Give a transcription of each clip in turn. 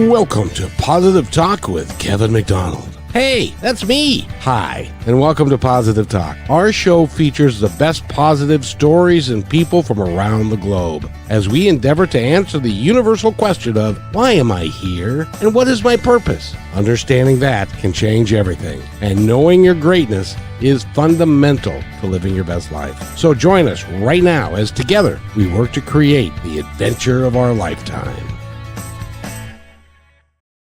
Welcome to Positive Talk with Kevin McDonald. Hey, that's me. Hi, and welcome to Positive Talk. Our show features the best positive stories and people from around the globe as we endeavor to answer the universal question of why am I here and what is my purpose? Understanding that can change everything, and knowing your greatness is fundamental to living your best life. So join us right now as together we work to create the adventure of our lifetime.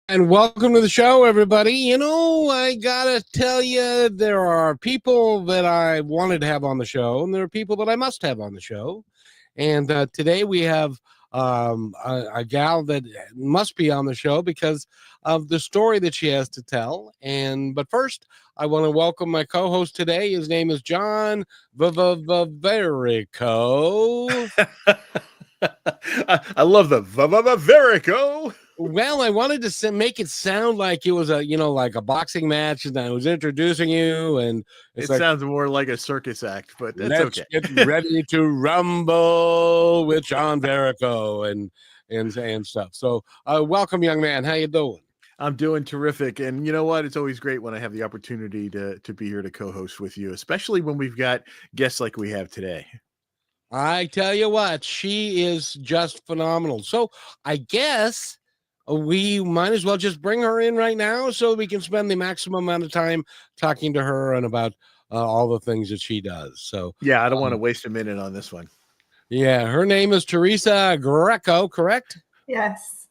And welcome to the show, everybody. You know, I gotta tell you, there are people that I wanted to have on the show, and there are people that I must have on the show. And today we have a gal that must be on the show because of the story that she has to tell. But first, I want to welcome my co-host today. His name is John Verico. I love the Verico. Well, I wanted to make it sound like it was like a boxing match, and I was introducing you, and it sounds more like a circus act, but that's okay. Let's get ready to rumble with John Verico and stuff. So, welcome, young man. How you doing? I'm doing terrific, and you know what? It's always great when I have the opportunity to be here to co-host with you, especially when we've got guests like we have today. I tell you what, she is just phenomenal. So, I guess we might as well just bring her in right now so we can spend the maximum amount of time talking to her and about all the things that she does. So yeah, I don't want to waste a minute on this one. Yeah, her name is Teresa Greco, correct? Yes.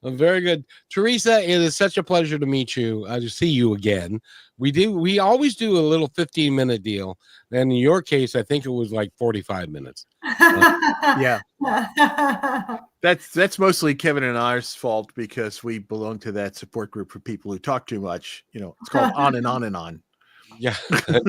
Very good. Teresa, it is such a pleasure to meet you. To see you again. We always do a little 15-minute deal. And in your case, I think it was like 45 minutes. Yeah. That's mostly Kevin and I's fault because we belong to that support group for people who talk too much. You know, it's called On and On and On. Yeah. I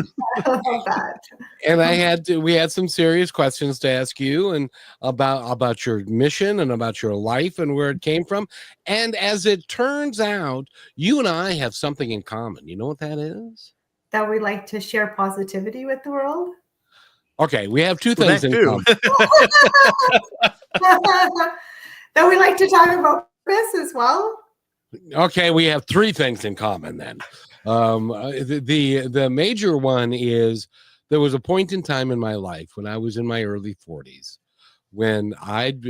love that. And we had some serious questions to ask you and about your mission and about your life and where it came from. And as it turns out, you and I have something in common. You know what that is? That we like to share positivity with the world. Okay, we have two things in common. That we like to talk about this as well. Okay, we have three things in common then. The major one is there was a point in time in my life when I was in my early 40s when I'd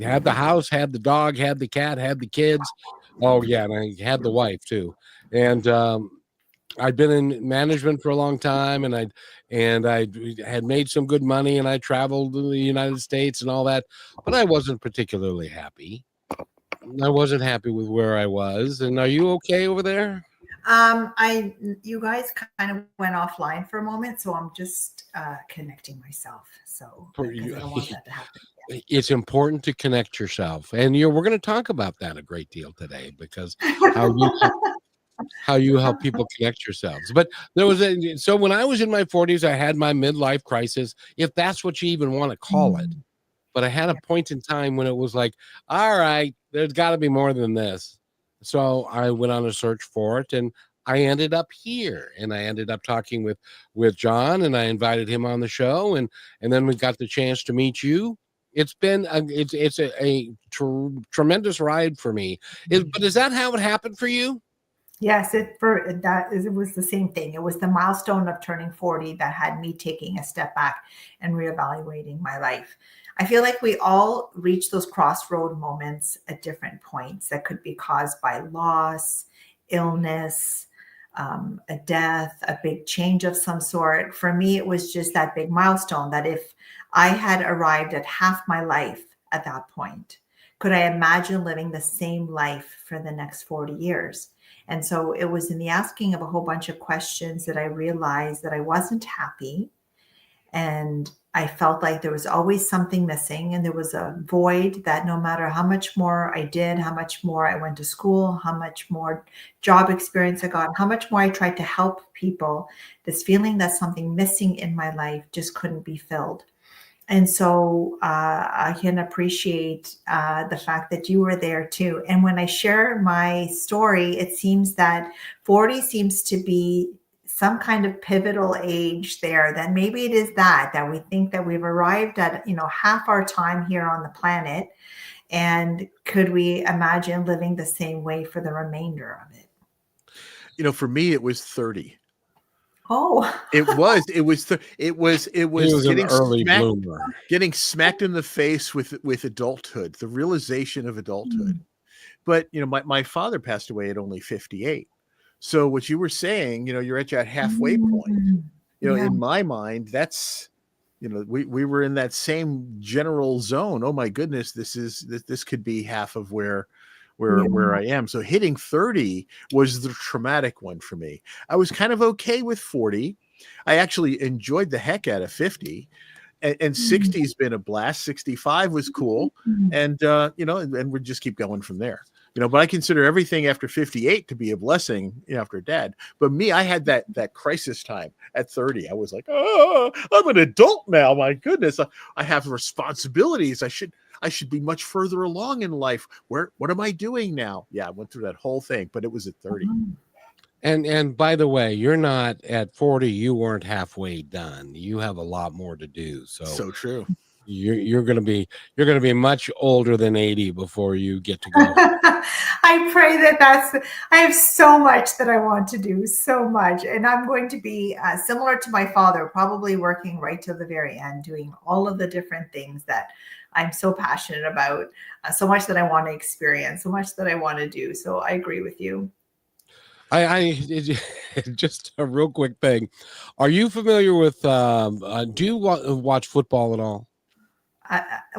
had the house, had the dog, had the cat, had the kids. Oh yeah, and I had the wife too. And I'd been in management for a long time, and I had made some good money, and I traveled to the United States and all that, but I wasn't particularly happy. I wasn't happy with where I was. And are you okay over there? You guys kind of went offline for a moment, so I'm just connecting myself. So I don't want that to happen. Yeah. It's important to connect yourself, and we're going to talk about that a great deal today because how you help people connect yourselves. But so when I was in my 40s, I had my midlife crisis, if that's what you even want to call it. But I had a point in time when it was like, all right, there's got to be more than this. So I went on a search for it, and I ended up here, and I ended up talking with John, and I invited him on the show, and then we got the chance to meet you. It's been a tremendous ride for me. But is that how it happened for you? Yes, it was the same thing. It was the milestone of turning 40 that had me taking a step back and reevaluating my life. I feel like we all reach those crossroad moments at different points that could be caused by loss, illness, a death, a big change of some sort. For me, it was just that big milestone that if I had arrived at half my life at that point, could I imagine living the same life for the next 40 years? And so it was in the asking of a whole bunch of questions that I realized that I wasn't happy. And I felt like there was always something missing, and there was a void that no matter how much more I did, how much more I went to school, how much more job experience I got, how much more I tried to help people, this feeling that something missing in my life just couldn't be filled. And so I can appreciate the fact that you were there too. And when I share my story, it seems that 40 seems to be some kind of pivotal age there, that maybe it is that we think that we've arrived at, half our time here on the planet. And could we imagine living the same way for the remainder of it? For me, it was 30. Oh, It was He was an getting early bloomer. smacked in the face with adulthood, the realization of adulthood. Mm. But my father passed away at only 58. So what you were saying, you're at that halfway point. Mm. Yeah. In my mind, that's we were in that same general zone. Oh my goodness, this could be half of where Yeah. I am. So hitting 30 was the traumatic one for me. I was kind of okay with 40. I actually enjoyed the heck out of 50. And 60 has been a blast. 65 was cool. Mm. And and we just keep going from there. But I consider everything after 58 to be a blessing after dad. But me, I had that crisis time at 30. I was like, oh, I'm an adult now. My goodness, I have responsibilities. I should be much further along in life. What am I doing now? Yeah, I went through that whole thing, but it was at 30. And by the way, you're not at 40. You weren't halfway done. You have a lot more to do. So true. You're going to be much older than 80 before you get to go. I pray I have so much that I want to do, so much. And I'm going to be similar to my father, probably working right till the very end, doing all of the different things that I'm so passionate about, so much that I want to experience, so much that I want to do. So I agree with you. Just a real quick thing. Are you familiar with, do you watch football at all?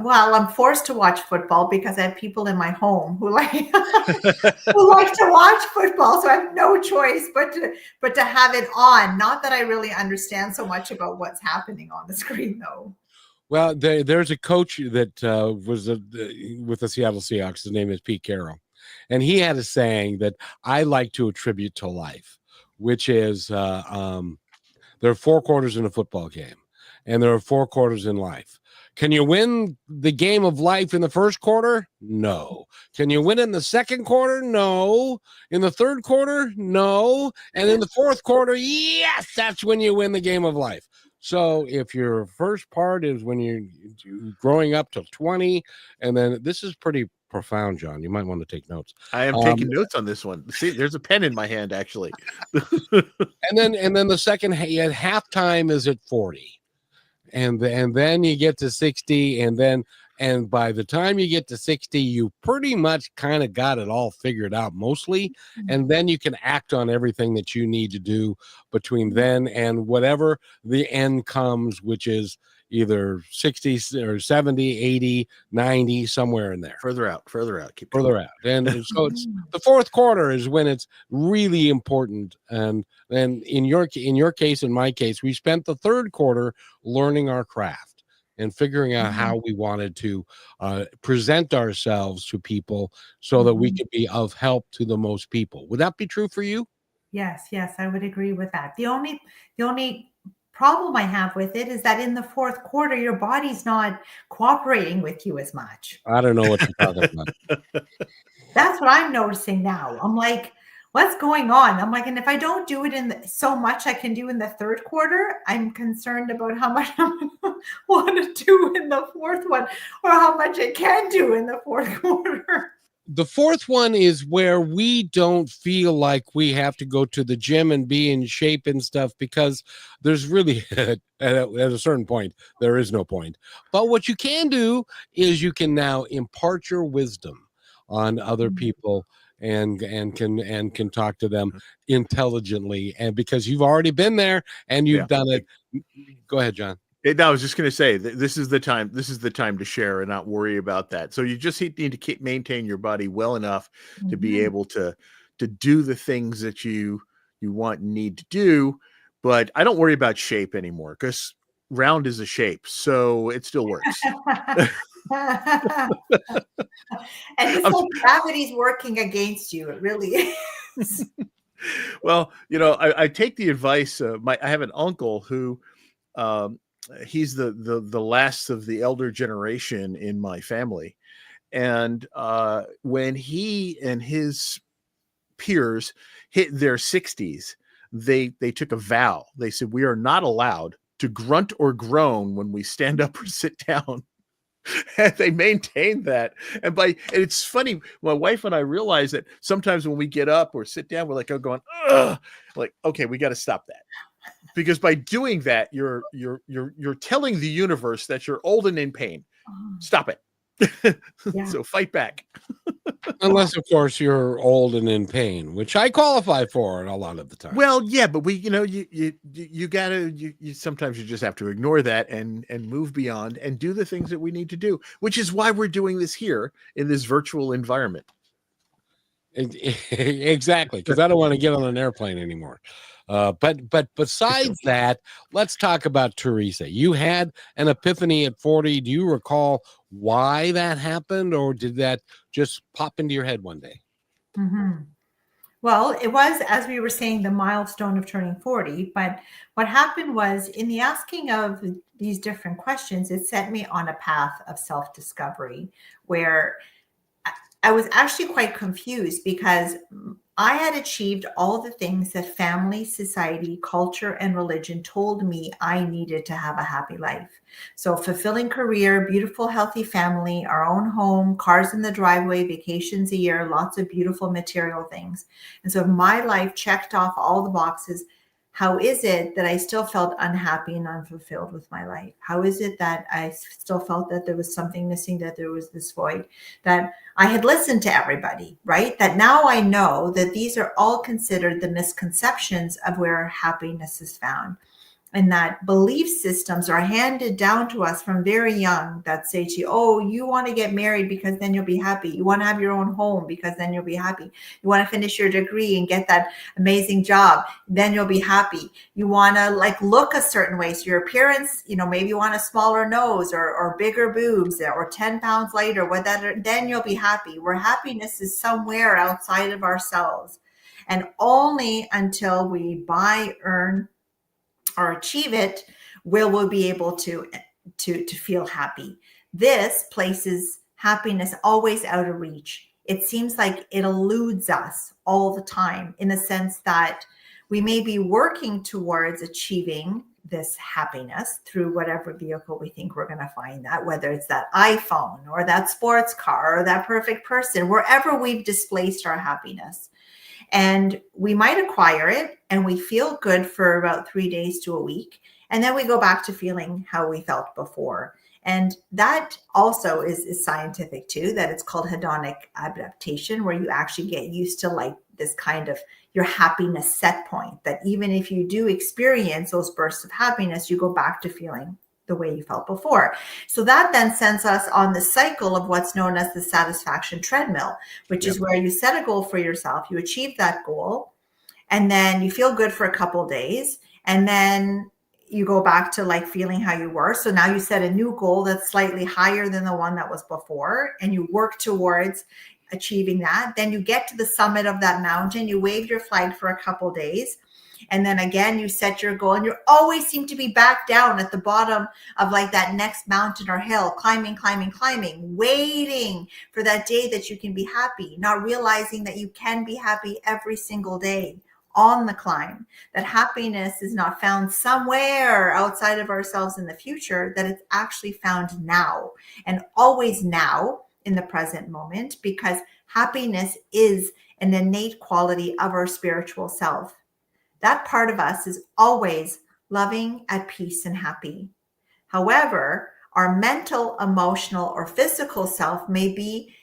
Well, I'm forced to watch football because I have people in my home who like who like to watch football, so I have no choice but to have it on. Not that I really understand so much about what's happening on the screen, though. Well, there's a coach that was with the Seattle Seahawks. His name is Pete Carroll, and he had a saying that I like to attribute to life, which is there are 4 quarters in a football game, and there are 4 quarters in life. Can you win the game of life in the first quarter? No. Can you win in the second quarter? No. In the third quarter? No. And in the fourth quarter, yes, that's when you win the game of life. So if your first part is when you're growing up to 20, and then this is pretty profound, John. You might want to take notes. I am taking notes on this one. See, there's a pen in my hand, actually. and then the second halftime is at 40. And then you get to 60, and by the time you get to 60, you pretty much kind of got it all figured out mostly, and then you can act on everything that you need to do between then and whatever the end comes, which is either 60 or 70, 80, 90, somewhere in there. Further out. Keep further out. And so it's the fourth quarter is when it's really important. And in your case, in my case, we spent the third quarter learning our craft and figuring out how we wanted to present ourselves to people so that we could be of help to the most people. Would that be true for you? Yes, I would agree with that. The only problem I have with it is that in the fourth quarter, your body's not cooperating with you as much. I don't know what you're talking about. That's what I'm noticing now. I'm like, what's going on? I'm like, and if I don't do it so much I can do in the third quarter, I'm concerned about how much I want to do in the fourth one, or how much I can do in the fourth quarter. The fourth one is where we don't feel like we have to go to the gym and be in shape and stuff, because there's really at a certain point there is no point. But what you can do is you can now impart your wisdom on other people and can talk to them intelligently, and because you've already been there and you've done it. Go ahead, John. I was just going to say this is the time. This is the time to share and not worry about that. So you just need to maintain your body well enough to be able to do the things that you want and need to do. But I don't worry about shape anymore, because round is a shape, so it still works. And it's like gravity's working against you. It really is. Well, I take the advice. I have an uncle who. He's the last of the elder generation in my family, and when he and his peers hit their 60s, they took a vow. They said, we are not allowed to grunt or groan when we stand up or sit down. And they maintain that. And it's funny, my wife and I realize that sometimes when we get up or sit down, we're like, going, ugh, like, okay, we got to stop that. Because by doing that, you're telling the universe that you're old and in pain. Stop it. Yeah. So fight back. Unless, of course, you're old and in pain, which I qualify for a lot of the time. Well, yeah, but you gotta, sometimes you just have to ignore that and move beyond and do the things that we need to do, which is why we're doing this here in this virtual environment. Exactly, because I don't want to get on an airplane anymore. But besides that, let's talk about Teresa. You had an epiphany at 40. Do you recall why that happened, or did that just pop into your head one day? Mm-hmm. Well, it was, as we were saying, the milestone of turning 40. But what happened was, in the asking of these different questions, it set me on a path of self-discovery where I was actually quite confused because I had achieved all the things that family, society, culture, and religion told me I needed to have a happy life. So fulfilling career, beautiful, healthy family, our own home, cars in the driveway, vacations a year, lots of beautiful material things. And so my life checked off all the boxes. How is it that I still felt unhappy and unfulfilled with my life? How is it that I still felt that there was something missing, that there was this void, that I had listened to everybody, right? That now I know that these are all considered the misconceptions of where happiness is found. And that belief systems are handed down to us from very young that say to you, oh, you want to get married because then you'll be happy. You want to have your own home because then you'll be happy. You want to finish your degree and get that amazing job, then you'll be happy. You want to look a certain way. So your appearance, maybe you want a smaller nose or bigger boobs or 10 pounds lighter, whatever, then you'll be happy. Where happiness is somewhere outside of ourselves. And only until we buy, earn, or achieve it, will we be able to feel happy. This places happiness always out of reach. It seems like it eludes us all the time, in the sense that we may be working towards achieving this happiness through whatever vehicle we think we're going to find that, whether it's that iPhone or that sports car or that perfect person, wherever we've displaced our happiness. And we might acquire it and we feel good for about 3 days to a week. And then we go back to feeling how we felt before. And that also is scientific too, that it's called hedonic adaptation, where you actually get used to this kind of your happiness set point, that even if you do experience those bursts of happiness, you go back to feeling the way you felt before. So that then sends us on the cycle of what's known as the satisfaction treadmill, which is where you set a goal for yourself, you achieve that goal, and then you feel good for a couple of days, and then you go back to feeling how you were. So now you set a new goal that's slightly higher than the one that was before, and you work towards achieving that. Then you get to the summit of that mountain, you wave your flag for a couple of days, and then again, you set your goal, and you always seem to be back down at the bottom of that next mountain or hill, climbing, waiting for that day that you can be happy, not realizing that you can be happy every single day on the climb, that happiness is not found somewhere outside of ourselves in the future, that it's actually found now, and always now in the present moment, because happiness is an innate quality of our spiritual self. That part of us is always loving, at peace, and happy. However, our mental, emotional, or physical self may be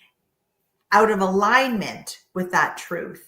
out of alignment with that truth.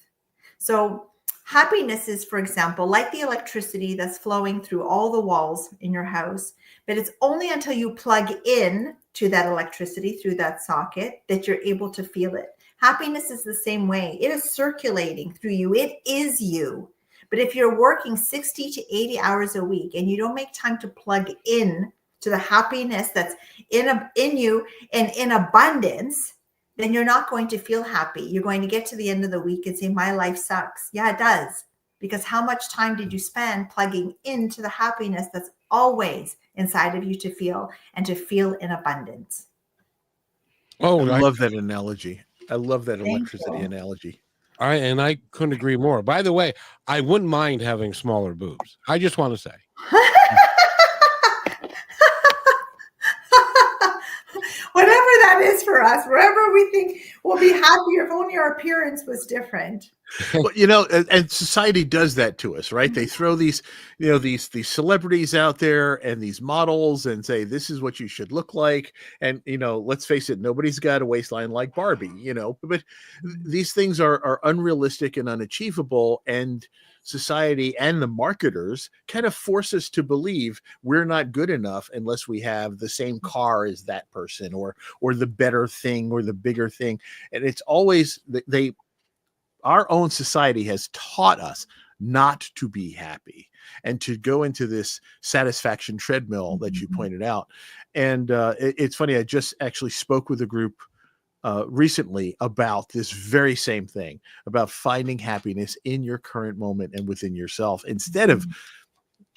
So happiness is, for example, like the electricity that's flowing through all the walls in your house, but it's only until you plug in to that electricity through that socket that you're able to feel it. Happiness is the same way. It is circulating through you. It is you. But if you're working 60 to 80 hours a week and you don't make time to plug in to the happiness that's in you and in abundance, then you're not going to feel happy. You're going to get to the end of the week and say, my life sucks. Yeah, it does. Because how much time did you spend plugging into the happiness that's always inside of you to feel, and to feel in abundance? Oh, I love that analogy. I love that Thank electricity you. analogy. I couldn't agree more. By the way, I wouldn't mind having smaller boobs. I just want to say. us. Wherever we think we'll be happier, if only our appearance was different. Well, and society does that to us, right? They throw these, these celebrities out there and these models and say, this is what you should look like. And, let's face it, nobody's got a waistline like Barbie, but these things are unrealistic and unachievable. And society and the marketers kind of force us to believe we're not good enough unless we have the same car as that person or the better thing or the bigger thing. And it's always our own society has taught us not to be happy and to go into this satisfaction treadmill that you pointed out. And it's funny, I just actually spoke with a group recently about this very same thing, about finding happiness in your current moment and within yourself, instead of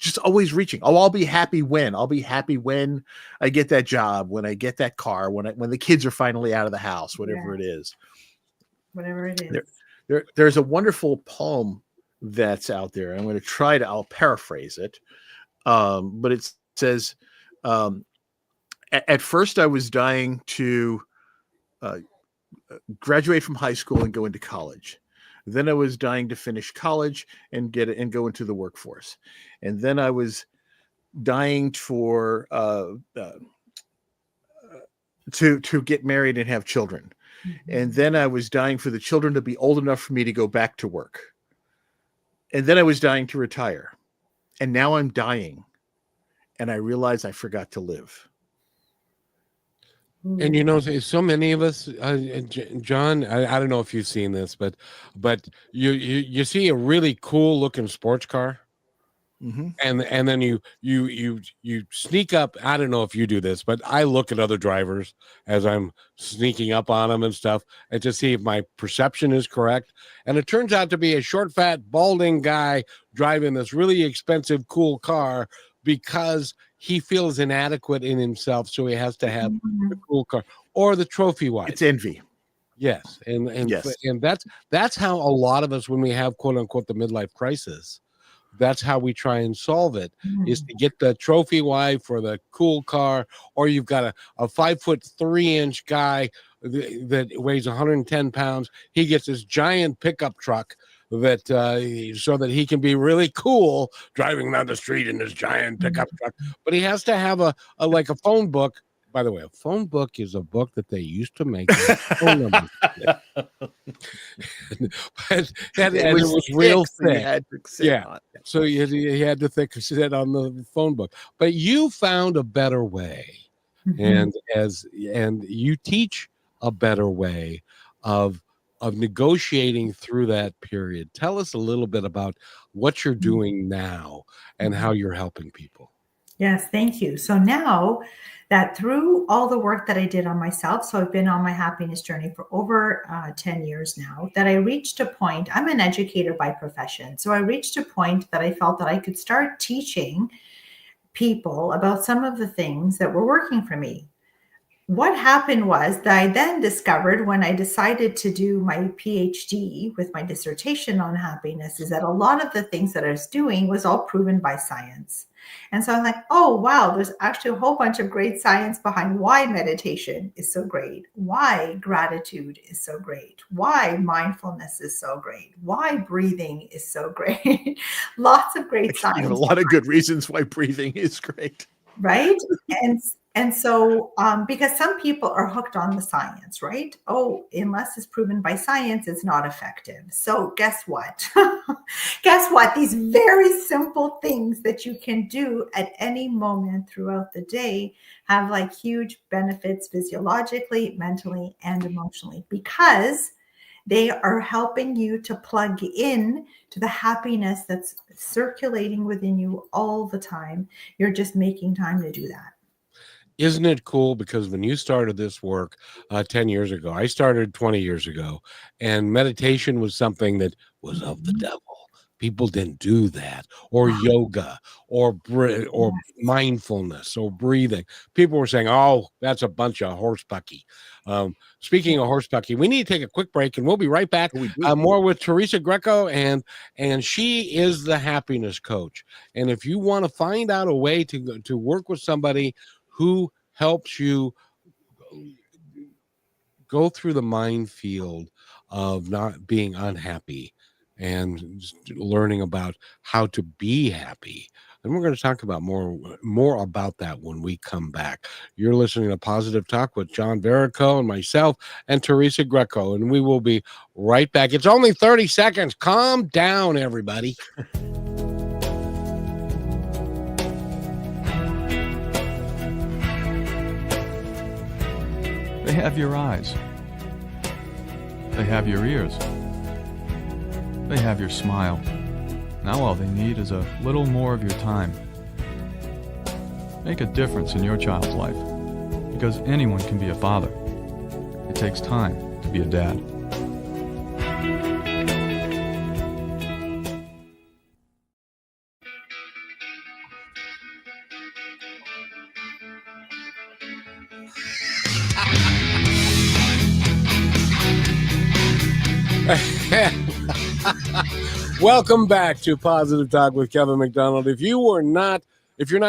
just always reaching. Oh, I'll be happy when I get that job, when I get that car, when the kids are finally out of the house, whatever it is. Whatever it is. There's a wonderful poem that's out there. I'm going to I'll paraphrase it. But it says, at first I was dying to graduate from high school and go into college. Then I was dying to finish college and go into the workforce. And then I was dying for to get married and have children. And then I was dying for the children to be old enough for me to go back to work. And then I was dying to retire. And now I'm dying. And I realize I forgot to live. And so many of us, John, I don't know if you've seen this, but you see a really cool looking sports car. Mm-hmm. And then you sneak up. I don't know if you do this, but I look at other drivers as I'm sneaking up on them and stuff, and to see if my perception is correct. And it turns out to be a short, fat, balding guy driving this really expensive, cool car because he feels inadequate in himself, so he has to have the cool car or the trophy wife. It's envy. Yes, and Yes. and that's how a lot of us, when we have quote unquote the midlife crisis, that's how we try and solve it, is to get the trophy wife or the cool car, or you've got a 5'3" guy that weighs 110 pounds. He gets this giant pickup truck that so that he can be really cool driving down the street in this giant pickup truck. But he has to have a like a phone book. By the way, a phone book is a book that they used to make phone numbers. But it was real thick. Yeah. So he had to sit on the phone book. But you found a better way, and you teach a better way of negotiating through that period. Tell us a little bit about what you're doing now and how you're helping people. Yes, thank you. So now that through all the work that I did on myself, so I've been on my happiness journey for over 10 years now, that I reached a point, I'm an educator by profession. So I reached a point that I felt that I could start teaching people about some of the things that were working for me. What happened was that I then discovered when I decided to do my Ph.D. with my dissertation on happiness is that a lot of the things that I was doing was all proven by science. And so I'm like, oh, wow, there's actually a whole bunch of great science behind why meditation is so great, why gratitude is so great, why mindfulness is so great, why breathing is so great. Lots of great science. You have a lot of good reasons why breathing is great. Right? And so, because some people are hooked on the science, right? Oh, unless it's proven by science, it's not effective. So guess what? Guess what? These very simple things that you can do at any moment throughout the day have like huge benefits physiologically, mentally, and emotionally, because they are helping you to plug in to the happiness that's circulating within you all the time. You're just making time to do that. Isn't it cool? Because when you started this work 10 years ago, I started 20 years ago, and meditation was something that was of the devil. People didn't do that, or yoga, or mindfulness, or breathing. People were saying, "Oh, that's a bunch of horsepucky." Speaking of horsepucky, we need to take a quick break, and we'll be right back. More with Teresa Greco, and she is the happiness coach. And if you want to find out a way to work with somebody who helps you go through the minefield of not being unhappy and just learning about how to be happy. And we're going to talk about more about that when we come back. You're listening to Positive Talk with John Verico and myself and Teresa Greco, and we will be right back. It's only 30 seconds. Calm down, everybody. They have your eyes. They have your ears. They have your smile. Now all they need is a little more of your time. Make a difference in your child's life, because anyone can be a father. It takes time to be a dad. Welcome back to Positive Talk with Kevin McDonald. If you're not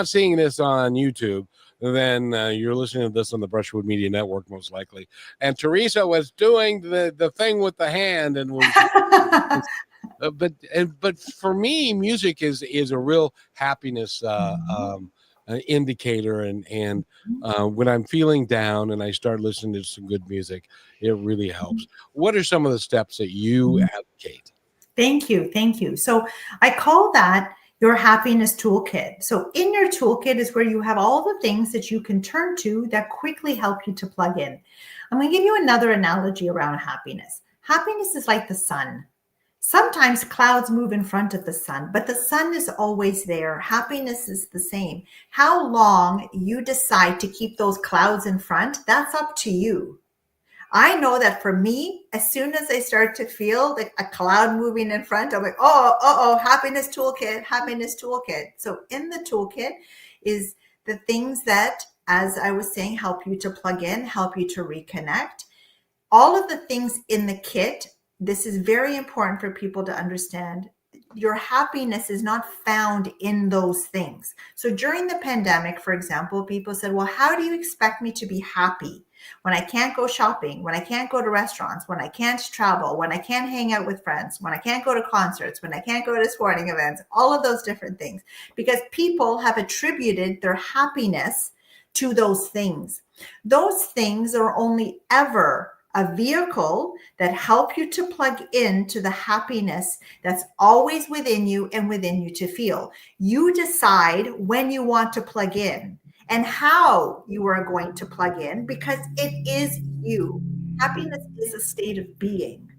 seeing this on YouTube, then you're listening to this on the Brushwood Media Network, most likely. And Teresa was doing the thing with the hand, and was but for me, music is a real happiness indicator, and when I'm feeling down and I start listening to some good music, it really helps. What are some of the steps that you advocate? Thank you. Thank you. So I call that your happiness toolkit. So in your toolkit is where you have all the things that you can turn to that quickly help you to plug in. I'm going to give you another analogy around happiness. Happiness is like the sun. Sometimes clouds move in front of the sun, but the sun is always there. Happiness is the same. How long you decide to keep those clouds in front, that's up to you. I know that for me, as soon as I start to feel like a cloud moving in front, I'm like, happiness toolkit, happiness toolkit. So in the toolkit is the things that, as I was saying, help you to plug in, help you to reconnect. All of the things in the kit, this is very important for people to understand. Your happiness is not found in those things. So during the pandemic, for example, people said, well, how do you expect me to be happy when I can't go shopping, when I can't go to restaurants, when I can't travel, when I can't hang out with friends, when I can't go to concerts, when I can't go to sporting events, all of those different things? Because people have attributed their happiness to those things. Those things are only ever a vehicle that help you to plug into the happiness that's always within you and within you to feel. You decide when you want to plug in and how you are going to plug in, because it is you. Happiness is a state of being.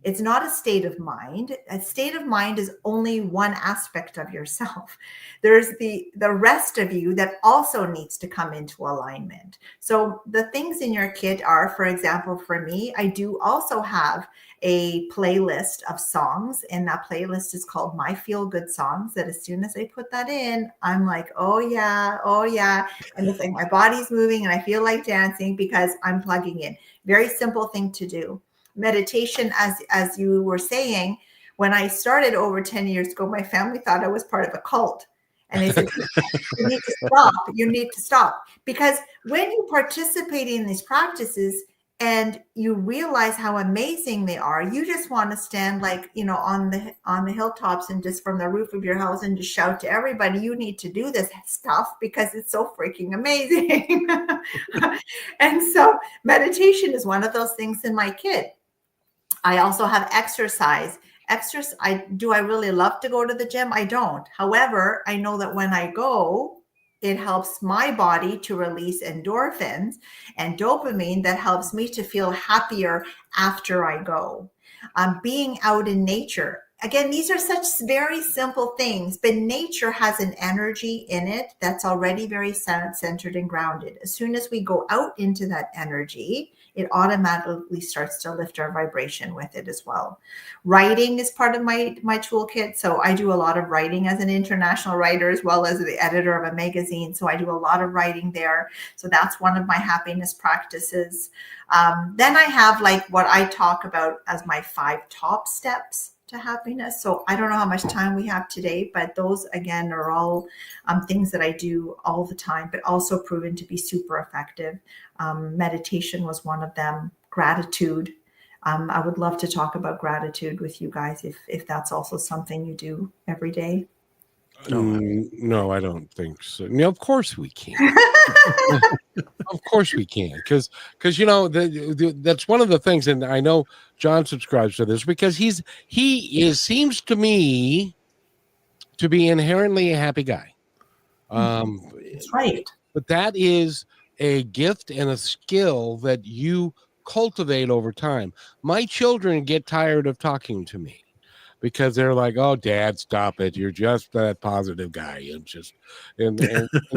It's not a state of mind. A state of mind is only one aspect of yourself. There's the rest of you that also needs to come into alignment. So the things in your kit are, for example, for me, I do also have a playlist of songs, and that playlist is called My Feel Good Songs, that as soon as I put that in, I'm like, oh yeah. And it's like my body's moving and I feel like dancing because I'm plugging in. Very simple thing to do. Meditation, as you were saying, when I started over 10 years ago, my family thought I was part of a cult. And they said, you need to stop. Because when you participate in these practices and you realize how amazing they are, you just want to stand on the hilltops and just from the roof of your house and just shout to everybody, you need to do this stuff because it's so freaking amazing. And so meditation is one of those things in my kit. I also have exercise. Do I really love to go to the gym? I don't. However, I know that when I go, it helps my body to release endorphins and dopamine that helps me to feel happier after I go. Being out in nature. Again, these are such very simple things, but nature has an energy in it that's already very centered and grounded. As soon as we go out into that energy, it automatically starts to lift our vibration with it as well. Writing is part of my toolkit. So I do a lot of writing as an international writer, as well as the editor of a magazine. So I do a lot of writing there. So that's one of my happiness practices. Then I have what I talk about as my 5 top steps to happiness. So I don't know how much time we have today, but those again are all things that I do all the time, but also proven to be super effective. Meditation was one of them. gratitude. I would love to talk about gratitude with you guys if that's also something you do every day. No, I don't think so. No, of course we can. Of course we can, because that's one of the things, and I know John subscribes to this because he seems to me to be inherently a happy guy. That's right. But that is a gift and a skill that you cultivate over time. My children get tired of talking to me because they're like, "Oh, Dad, stop it! You're just that positive guy." And just and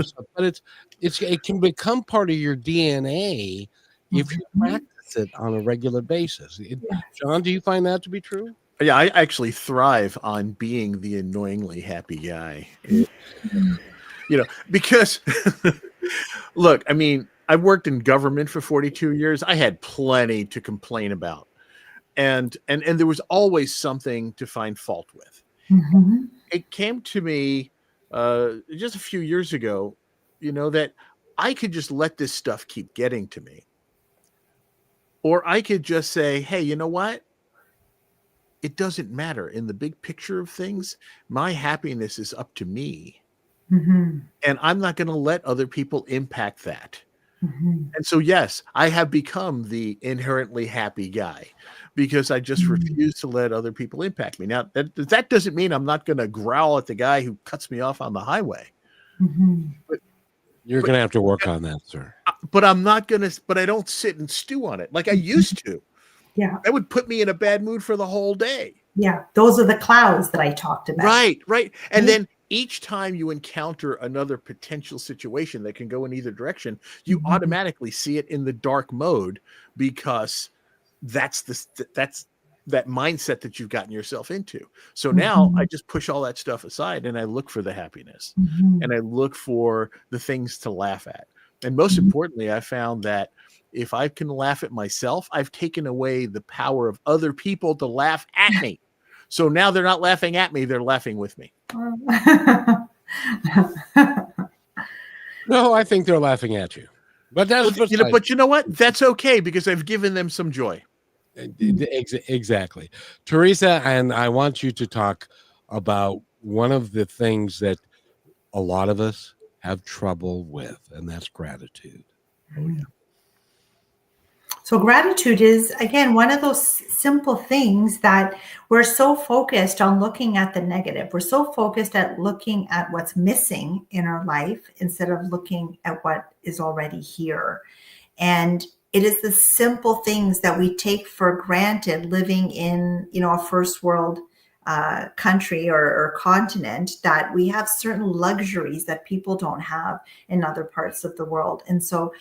stuff. But it can become part of your DNA if you Mhm. practice it on a regular basis. Yeah. John, do you find that to be true? Yeah, I actually thrive on being the annoyingly happy guy. Because look, I mean, I've worked in government for 42 years. I had plenty to complain about. And there was always something to find fault with. Mhm. It came to me just a few years ago, that I could just let this stuff keep getting to me. Or I could just say, hey, you know what? It doesn't matter. In the big picture of things, my happiness is up to me. Mhm. And I'm not going to let other people impact that. Mhm. And so, yes, I have become the inherently happy guy because I just Mhm. refuse to let other people impact me. Now, that doesn't mean I'm not going to growl at the guy who cuts me off on the highway. Mhm. But, You're but, going to have to work on that, sir. but I'm not going to, but I don't sit and stew on it like I used to. Yeah. That would put me in a bad mood for the whole day. Yeah. Those are the clouds that I talked about. Right. And Right? then each time you encounter another potential situation that can go in either direction, you Mhm. automatically see it in the dark mode because that's that mindset that you've gotten yourself into. So now I Mhm. just push all that stuff aside and I look for the happiness and Mhm. I look for the things to laugh at. And most Mhm. importantly, I found that if I can laugh at myself, I've taken away the power of other people to laugh at me. So now they're not laughing at me, they're laughing with me. No, I think they're laughing at you. But that's besides. But you know what? That's okay because I've given them some joy. Exactly. Teresa, and I want you to talk about one of the things that a lot of us have trouble with, and that's gratitude. Oh yeah. So gratitude is, again, one of those simple things that we're so focused on looking at the negative. We're so focused at looking at what's missing in our life instead of looking at what is already here. And it is the simple things that we take for granted living in, a first world country or continent, that we have certain luxuries that people don't have in other parts of the world. And so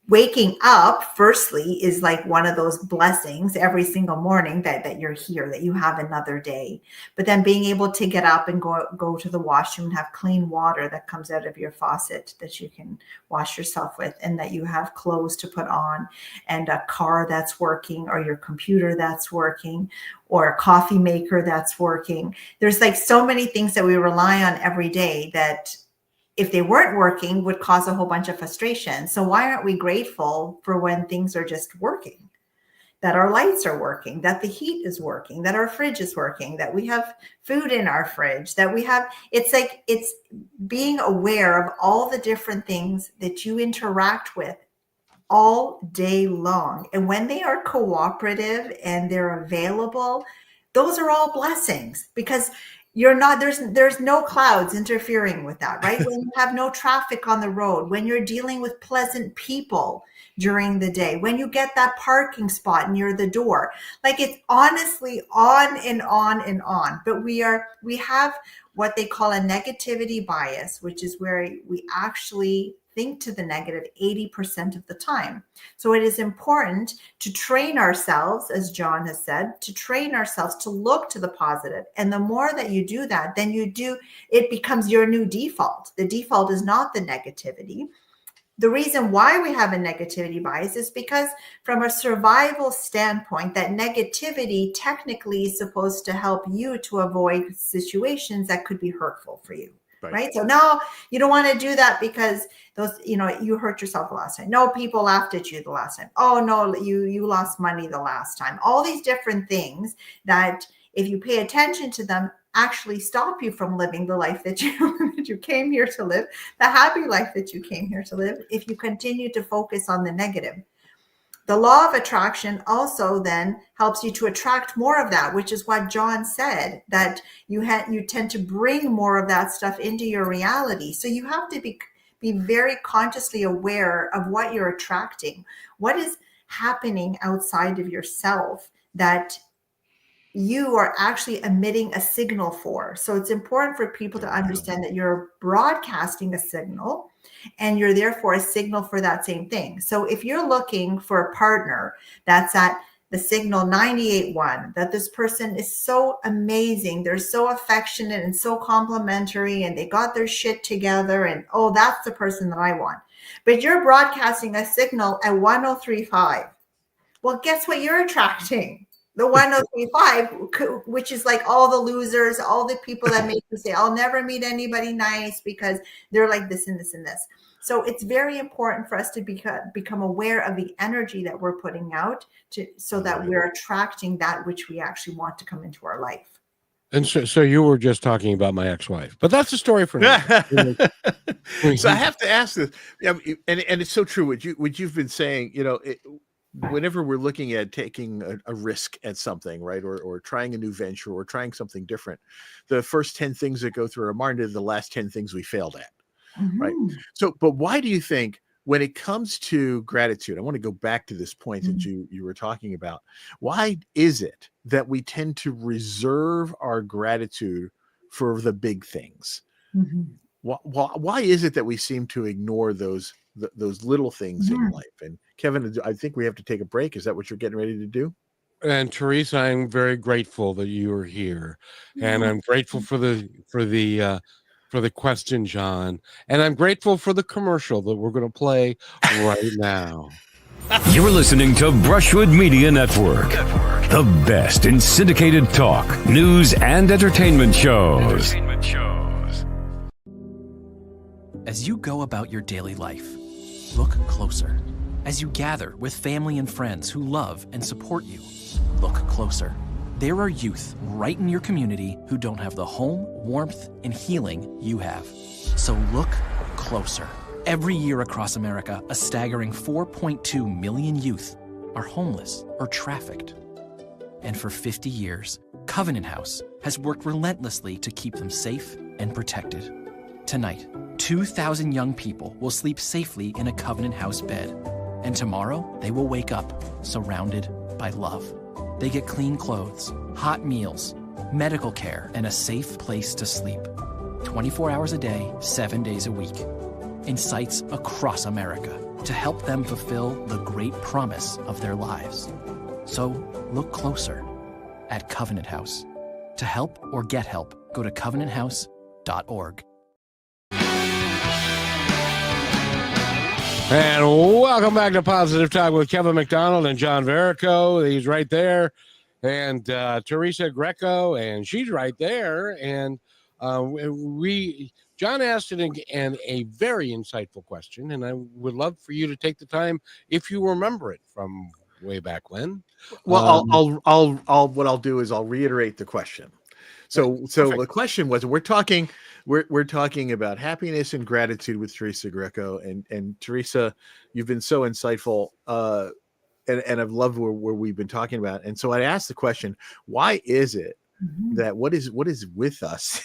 waking up firstly is like one of those blessings every single morning that you're here, that you have another day. But then being able to get up and go to the washroom and have clean water that comes out of your faucet that you can wash yourself with, and that you have clothes to put on, and a car that's working, or your computer that's working, or a coffee maker that's working. There's like so many things that we rely on every day that if they weren't working would cause a whole bunch of frustration. So why aren't we grateful for when things are just working? That our lights are working, that the heat is working, that our fridge is working, that we have food in our fridge, that we have, it's being aware of all the different things that you interact with all day long. And when they are cooperative and they're available, those are all blessings, because you're not, there's no clouds interfering with that, right? When you have no traffic on the road, when you're dealing with pleasant people during the day, when you get that parking spot near the door, like it's honestly on and on and on. But we have what they call a negativity bias, which is where we actually think to the negative 80% of the time. So it is important to train ourselves, as John has said, to train ourselves to look to the positive. And the more that you do that, then it becomes your new default. The default is not the negativity. The reason why we have a negativity bias is because from a survival standpoint, that negativity technically is supposed to help you to avoid situations that could be hurtful for you. right? So no, you don't want to do that because those, you hurt yourself the last time. No, people laughed at you the last time. Oh no, you lost money the last time. All these different things that if you pay attention to them, actually stop you from living the life that you came here to live, the happy life that you came here to live, if you continue to focus on the negative. The law of attraction also then helps you to attract more of that, which is what John said, that you tend to bring more of that stuff into your reality. So you have to be very consciously aware of what you're attracting. What is happening outside of yourself that you are actually emitting a signal for. So it's important for people to understand that you're broadcasting a signal and you're therefore a signal for that same thing. So if you're looking for a partner that's at the signal 98.1, that this person is so amazing, they're so affectionate and so complimentary and they got their shit together and, oh, that's the person that I want. But you're broadcasting a signal at 103.5. Well, guess what you're attracting? The 103.5, which is like all the losers, all the people that make you say, I'll never meet anybody nice because they're like this and this and this. So it's very important for us to become aware of the energy that we're putting out so that we're attracting that which we actually want to come into our life. And so you were just talking about my ex-wife, but that's a story for another. So I have to ask this, and it's so true what you've been saying. Whenever we're looking at taking a risk at something, right, or trying a new venture or trying something different, the first 10 things that go through our mind are the last 10 things we failed at, right? So, but why do you think when it comes to gratitude, I want to go back to this point that you were talking about. Why is it that we tend to reserve our gratitude for the big things? Why is it that we seem to ignore those little things in life? And Kevin, I think we have to take a break. Is that what you're getting ready to do? And Teresa, I'm very grateful that you are here, and I'm grateful for the question, John, and I'm grateful for the commercial that we're going to play right now. You're listening to Brushwood Media Network, the best in syndicated talk, news, and entertainment shows. As you go about your daily life, look closer. As you gather with family and friends who love and support you, look closer. There are youth right in your community who don't have the home, warmth, and healing you have. So look closer. Every year across America, a staggering 4.2 million youth are homeless or trafficked. And for 50 years, Covenant House has worked relentlessly to keep them safe and protected. Tonight, 2,000 young people will sleep safely in a Covenant House bed. And tomorrow, they will wake up surrounded by love. They get clean clothes, hot meals, medical care, and a safe place to sleep. 24 hours a day, 7 days a week. In sites across America to help them fulfill the great promise of their lives. So look closer at Covenant House. To help or get help, go to covenanthouse.org. And welcome back to Positive Talk with Kevin McDonald and John Verico. He's right there. And Teresa Greco, and she's right there. And John asked a very insightful question, and I would love for you to take the time, if you remember it from way back when. Well, what I'll do is I'll reiterate the question. So Perfect. The question was, we're talking about happiness and gratitude with Teresa Greco, and Teresa, you've been so insightful, and I've loved where we've been talking about. And so I asked the question, why is it that what is with us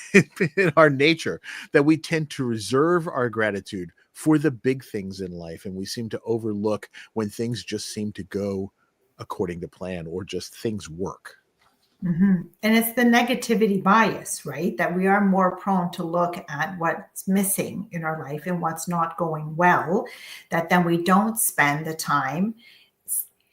in our nature that we tend to reserve our gratitude for the big things in life, and we seem to overlook when things just seem to go according to plan or just things work? And it's the negativity bias, right? That we are more prone to look at what's missing in our life and what's not going well, that then we don't spend the time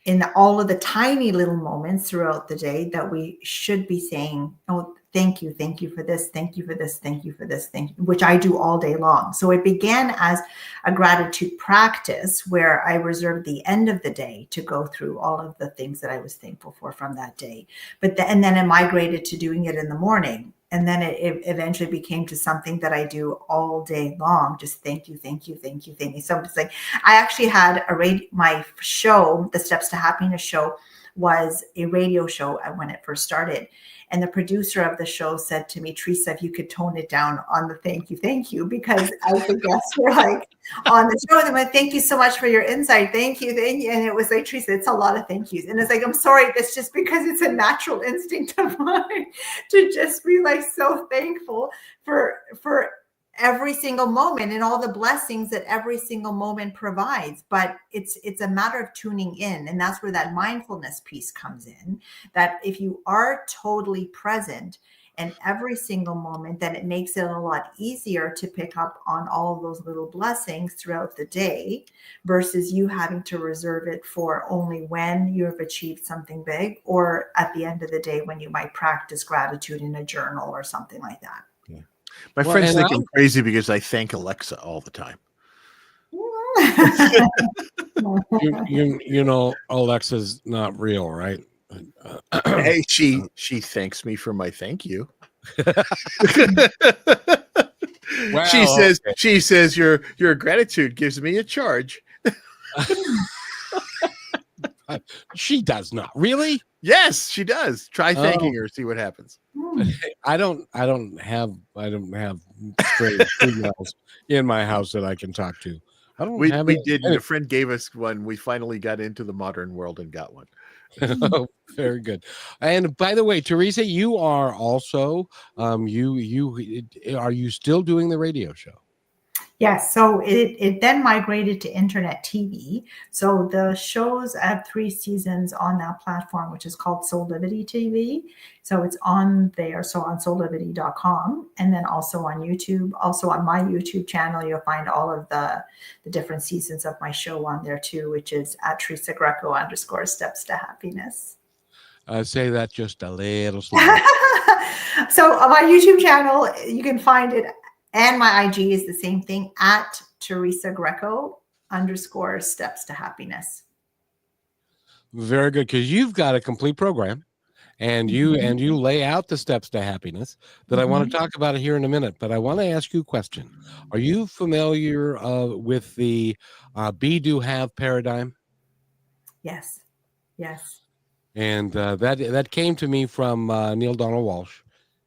in all of the tiny little moments throughout the day that we should be saying, oh, thank you for this, thank you for this, thank you for this, thank you, which I do all day long. So it began as a gratitude practice where I reserved the end of the day to go through all of the things that I was thankful for from that day. And then it migrated to doing it in the morning. And then it eventually became to something that I do all day long. Just thank you, thank you, thank you, thank you. So it's like, I actually had my show, the Steps to Happiness show, was a radio show when it first started. And the producer of the show said to me, Teresa, if you could tone it down on the thank you, because as the guests were like on the show, they went, thank you so much for your insight. Thank you. And it was like, Teresa, it's a lot of thank yous. And it's like, I'm sorry, that's just because it's a natural instinct of mine to just be like so thankful for every single moment and all the blessings that every single moment provides. But it's a matter of tuning in. And that's where that mindfulness piece comes in, that if you are totally present in every single moment, then it makes it a lot easier to pick up on all of those little blessings throughout the day, versus you having to reserve it for only when you have achieved something big, or at the end of the day when you might practice gratitude in a journal or something like that. My Well, friends and think I'm crazy because I thank Alexa all the time. you know, Alexa's not real, right? Hey, she thanks me for my thank you. Wow, she says your gratitude gives me a charge. she does not really. Yes, she does. Try thanking her, see what happens. I don't have stray females in my house that I can talk to. I don't have We it. didn't. A friend gave us one. We finally got into the modern world and got one. Oh, very good. And by the way, Teresa, you are also you are you still doing the radio show? Yes, so it then migrated to internet TV. So the shows have 3 seasons on that platform, which is called Soulivity TV. So it's on there, so on soulivity.com, and then also on YouTube. Also on my YouTube channel, you'll find all of the different seasons of my show on there too, which is at Teresa Greco _ Steps to Happiness. Say that just a little slower. So on my YouTube channel, you can find it. And my IG is the same thing, at Teresa Greco _ Steps to Happiness. Very good, because you've got a complete program, and you lay out the steps to happiness that I want to talk about here in a minute. But I want to ask you a question. Are you familiar with the be, do, have paradigm? Yes. Yes. And that came to me from Neil Donald Walsh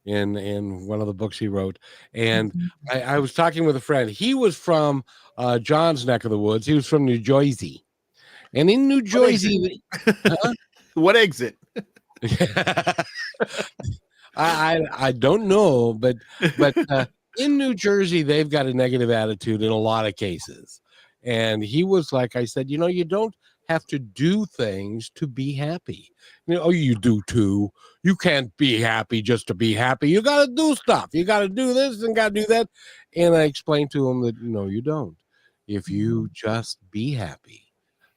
in one of the books he wrote. And I was talking with a friend. He was from John's neck of the woods. He was from New Jersey. And in New Jersey, what exit? I don't know, but in New Jersey, they've got a negative attitude in a lot of cases. And he was like, I said, you don't have to do things to be happy. Oh, you do too. You can't be happy just to be happy. You got to do stuff. You got to do this and got to do that. And I explained to him that, no, you don't. If you just be happy,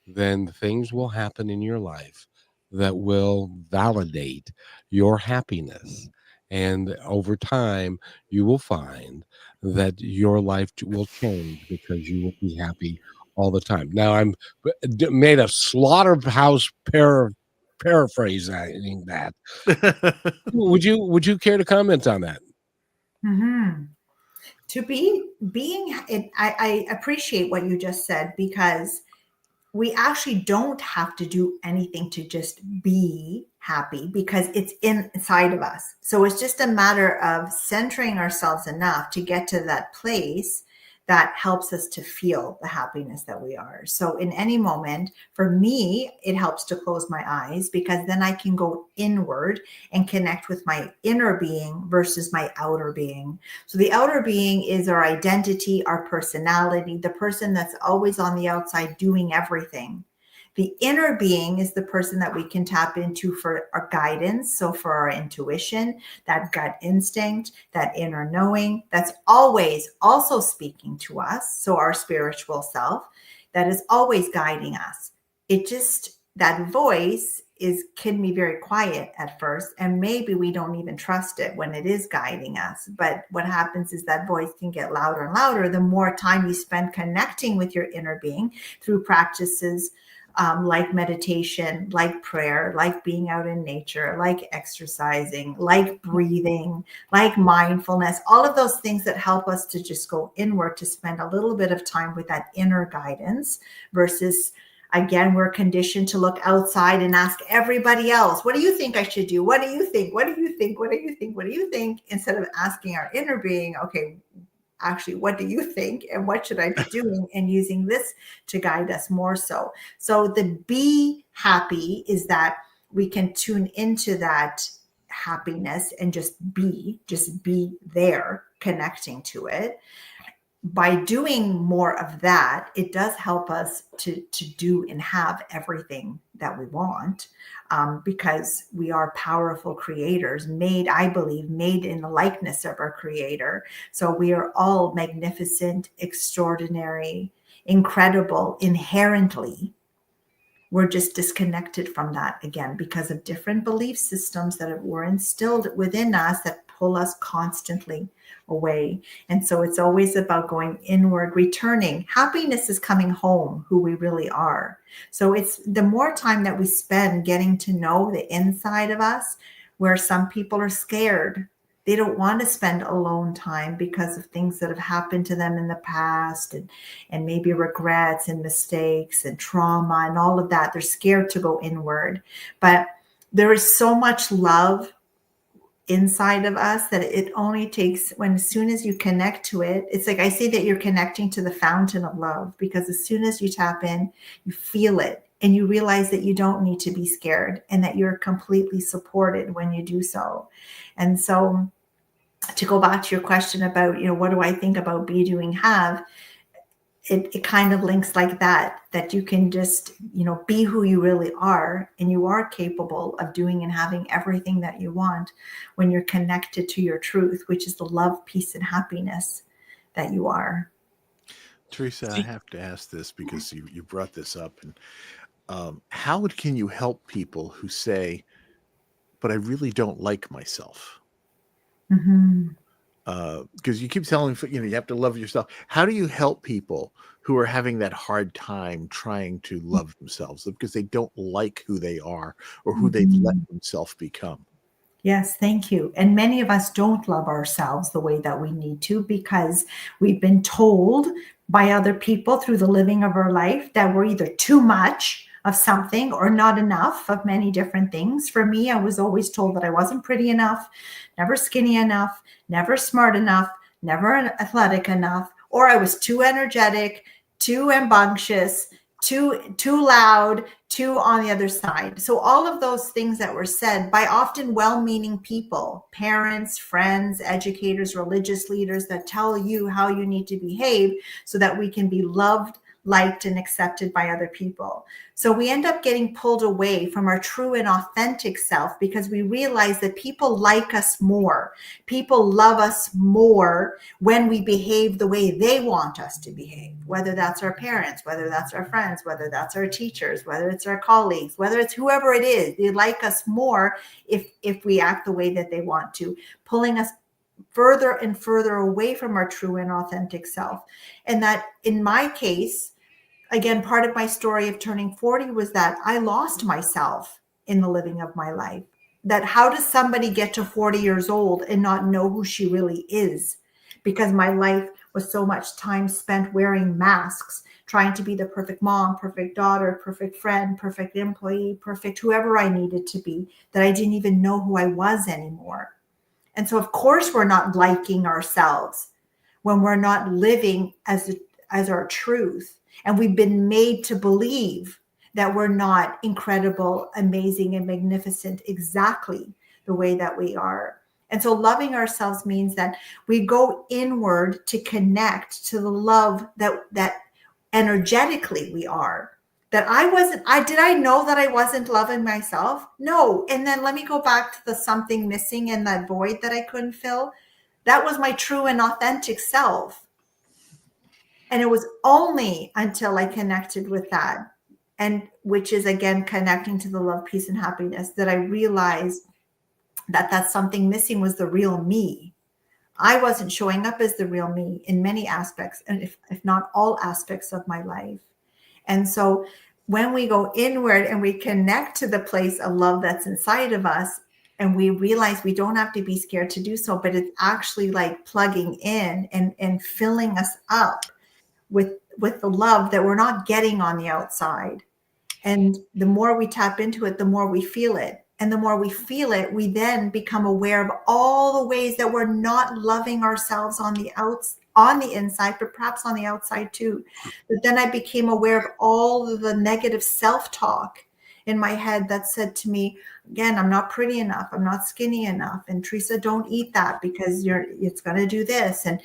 then things will happen in your life that will validate your happiness. And over time, you will find that your life will change because you will be happy all the time. Now, I'm made a slaughterhouse paraphrasing that. Would you care to comment on that? To I appreciate what you just said, because we actually don't have to do anything to just be happy, because it's inside of us. So it's just a matter of centering ourselves enough to get to that place that helps us to feel the happiness that we are. So in any moment, for me, it helps to close my eyes, because then I can go inward and connect with my inner being versus my outer being. So the outer being is our identity, our personality, the person that's always on the outside doing everything. The inner being is the person that we can tap into for our guidance. So for our intuition, that gut instinct, that inner knowing, that's always also speaking to us. So our spiritual self that is always guiding us. That voice can be very quiet at first, and maybe we don't even trust it when it is guiding us. But what happens is that voice can get louder and louder the more time you spend connecting with your inner being through practices like meditation, like prayer, like being out in nature, like exercising, like breathing, like mindfulness, all of those things that help us to just go inward, to spend a little bit of time with that inner guidance versus, again, we're conditioned to look outside and ask everybody else, what do you think I should do? What do you think? What do you think? What do you think? What do you think? Instead of asking our inner being, okay, actually, what do you think? And what should I be doing? And using this to guide us more so. So the be happy is that we can tune into that happiness and just be there, connecting to it. By doing more of that, it does help us to do and have everything that we want, because we are powerful creators, made, I believe, made in the likeness of our creator. So we are all magnificent, extraordinary, incredible, inherently. We're just disconnected from that, again, because of different belief systems that were instilled within us that pull us constantly away. And so it's always about going inward, returning. Happiness is coming home, who we really are. So it's the more time that we spend getting to know the inside of us, where some people are scared. They don't want to spend alone time because of things that have happened to them in the past, and maybe regrets and mistakes and trauma and all of that. They're scared to go inward. But there is so much love inside of us that it only takes, when as soon as you connect to it, it's like I say that you're connecting to the fountain of love, because as soon as you tap in, you feel it and you realize that you don't need to be scared and that you're completely supported when you do so. And so to go back to your question about, what do I think about be, doing, have, it kind of links like that you can just, be who you really are, and you are capable of doing and having everything that you want when you're connected to your truth, which is the love, peace, and happiness that you are. Teresa, I have to ask this because you brought this up. And how can you help people who say, but I really don't like myself? Mm-hmm. Because you keep telling, you have to love yourself. How do you help people who are having that hard time trying to love themselves because they don't like who they are or who they've let themselves become? Yes, thank you. And many of us don't love ourselves the way that we need to, because we've been told by other people through the living of our life that we're either too much of something or not enough of many different things. For me, I was always told that I wasn't pretty enough, never skinny enough, never smart enough, never athletic enough, or I was too energetic, too rambunctious, too loud, too on the other side. So all of those things that were said by often well-meaning people, parents, friends, educators, religious leaders, that tell you how you need to behave so that we can be loved, liked, and accepted by other people. So we end up getting pulled away from our true and authentic self because we realize that people like us more. People love us more when we behave the way they want us to behave, whether that's our parents, whether that's our friends, whether that's our teachers, whether it's our colleagues, whether it's whoever it is. They like us more if we act the way that they want to, pulling us further and further away from our true and authentic self. And that, in my case, again, part of my story of turning 40 was that I lost myself in the living of my life. That how does somebody get to 40 years old and not know who she really is? Because my life was so much time spent wearing masks, trying to be the perfect mom, perfect daughter, perfect friend, perfect employee, perfect whoever I needed to be, that I didn't even know who I was anymore. And so, of course, we're not liking ourselves when we're not living as our truth. And we've been made to believe that we're not incredible, amazing, and magnificent exactly the way that we are. And so loving ourselves means that we go inward to connect to the love that energetically we are. That did I know that I wasn't loving myself? No. And then let me go back to the something missing and that void that I couldn't fill. That was my true and authentic self. And it was only until I connected with that, and which is, again, connecting to the love, peace, and happiness, that I realized that something missing was the real me. I wasn't showing up as the real me in many aspects, and if not all aspects of my life. And so when we go inward and we connect to the place of love that's inside of us, and we realize we don't have to be scared to do so, but it's actually like plugging in and filling us up with the love that we're not getting on the outside. And the more we tap into it, the more we feel it. And the more we feel it, we then become aware of all the ways that we're not loving ourselves on the inside, but perhaps on the outside too. But then I became aware of all of the negative self-talk in my head that said to me, again, I'm not pretty enough, I'm not skinny enough, and Teresa, don't eat that because it's going to do this, and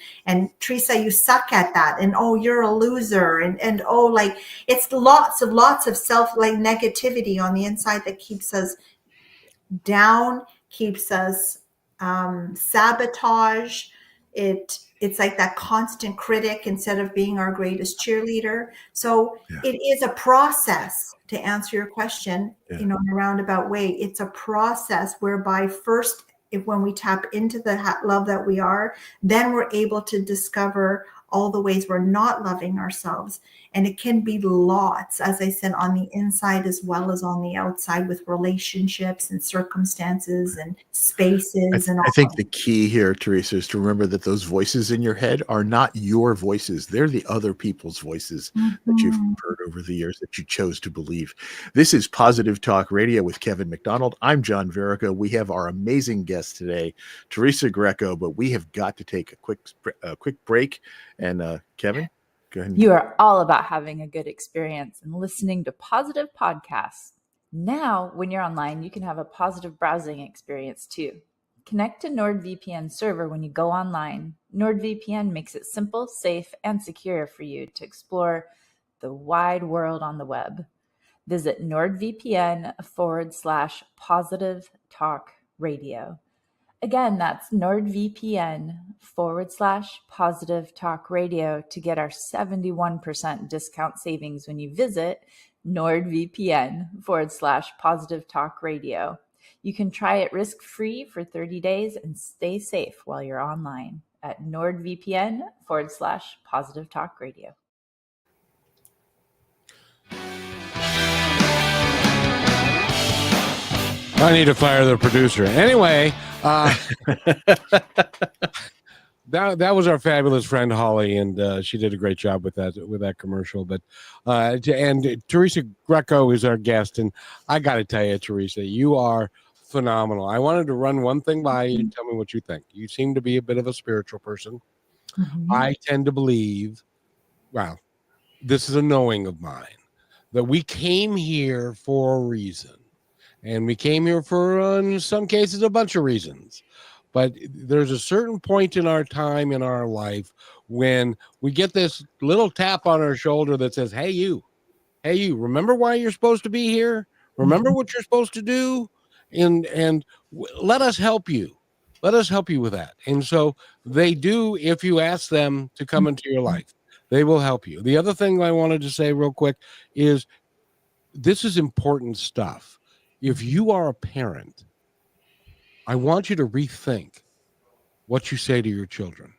Teresa, you suck at that, and oh, you're a loser, and oh, like, it's lots of self, like, negativity on the inside that keeps us down, keeps us sabotage. It's like that constant critic instead of being our greatest cheerleader. So it is a process, to answer your question, in a roundabout way. It's a process whereby first, when we tap into the love that we are, then we're able to discover all the ways we're not loving ourselves. And it can be lots, as I said, on the inside as well as on the outside, with relationships and circumstances and spaces. I think the key here, Teresa, is to remember that those voices in your head are not your voices. They're the other people's voices that you've heard over the years that you chose to believe. This is Positive Talk Radio with Kevin McDonald. I'm John Verica. We have our amazing guest today, Teresa Greco, but we have got to take a quick break. And Kevin, go ahead. You are all about having a good experience and listening to positive podcasts. Now, when you're online, you can have a positive browsing experience too. Connect to NordVPN server when you go online. NordVPN makes it simple, safe, and secure for you to explore the wide world on the web. Visit NordVPN/Positive Talk Radio. Again, that's NordVPN/Positive Talk Radio to get our 71% discount savings when you visit NordVPN/Positive Talk Radio. You can try it risk-free for 30 days and stay safe while you're online at NordVPN/Positive Talk Radio. I need to fire the producer. Anyway, that was our fabulous friend Holly, and she did a great job with that commercial. But and Teresa Greco is our guest, and I got to tell you, Teresa, you are phenomenal. I wanted to run one thing by you. Tell me what you think. You seem to be a bit of a spiritual person. I tend to believe, well, this is a knowing of mine, that we came here for a reason. And we came here for, in some cases, a bunch of reasons. But there's a certain point in our time in our life when we get this little tap on our shoulder that says, hey, you, remember why you're supposed to be here? Remember what you're supposed to do? And let us help you. Let us help you with that. And so they do, if you ask them to come into your life, they will help you. The other thing I wanted to say real quick is this is important stuff. If you are a parent, I want you to rethink what you say to your children,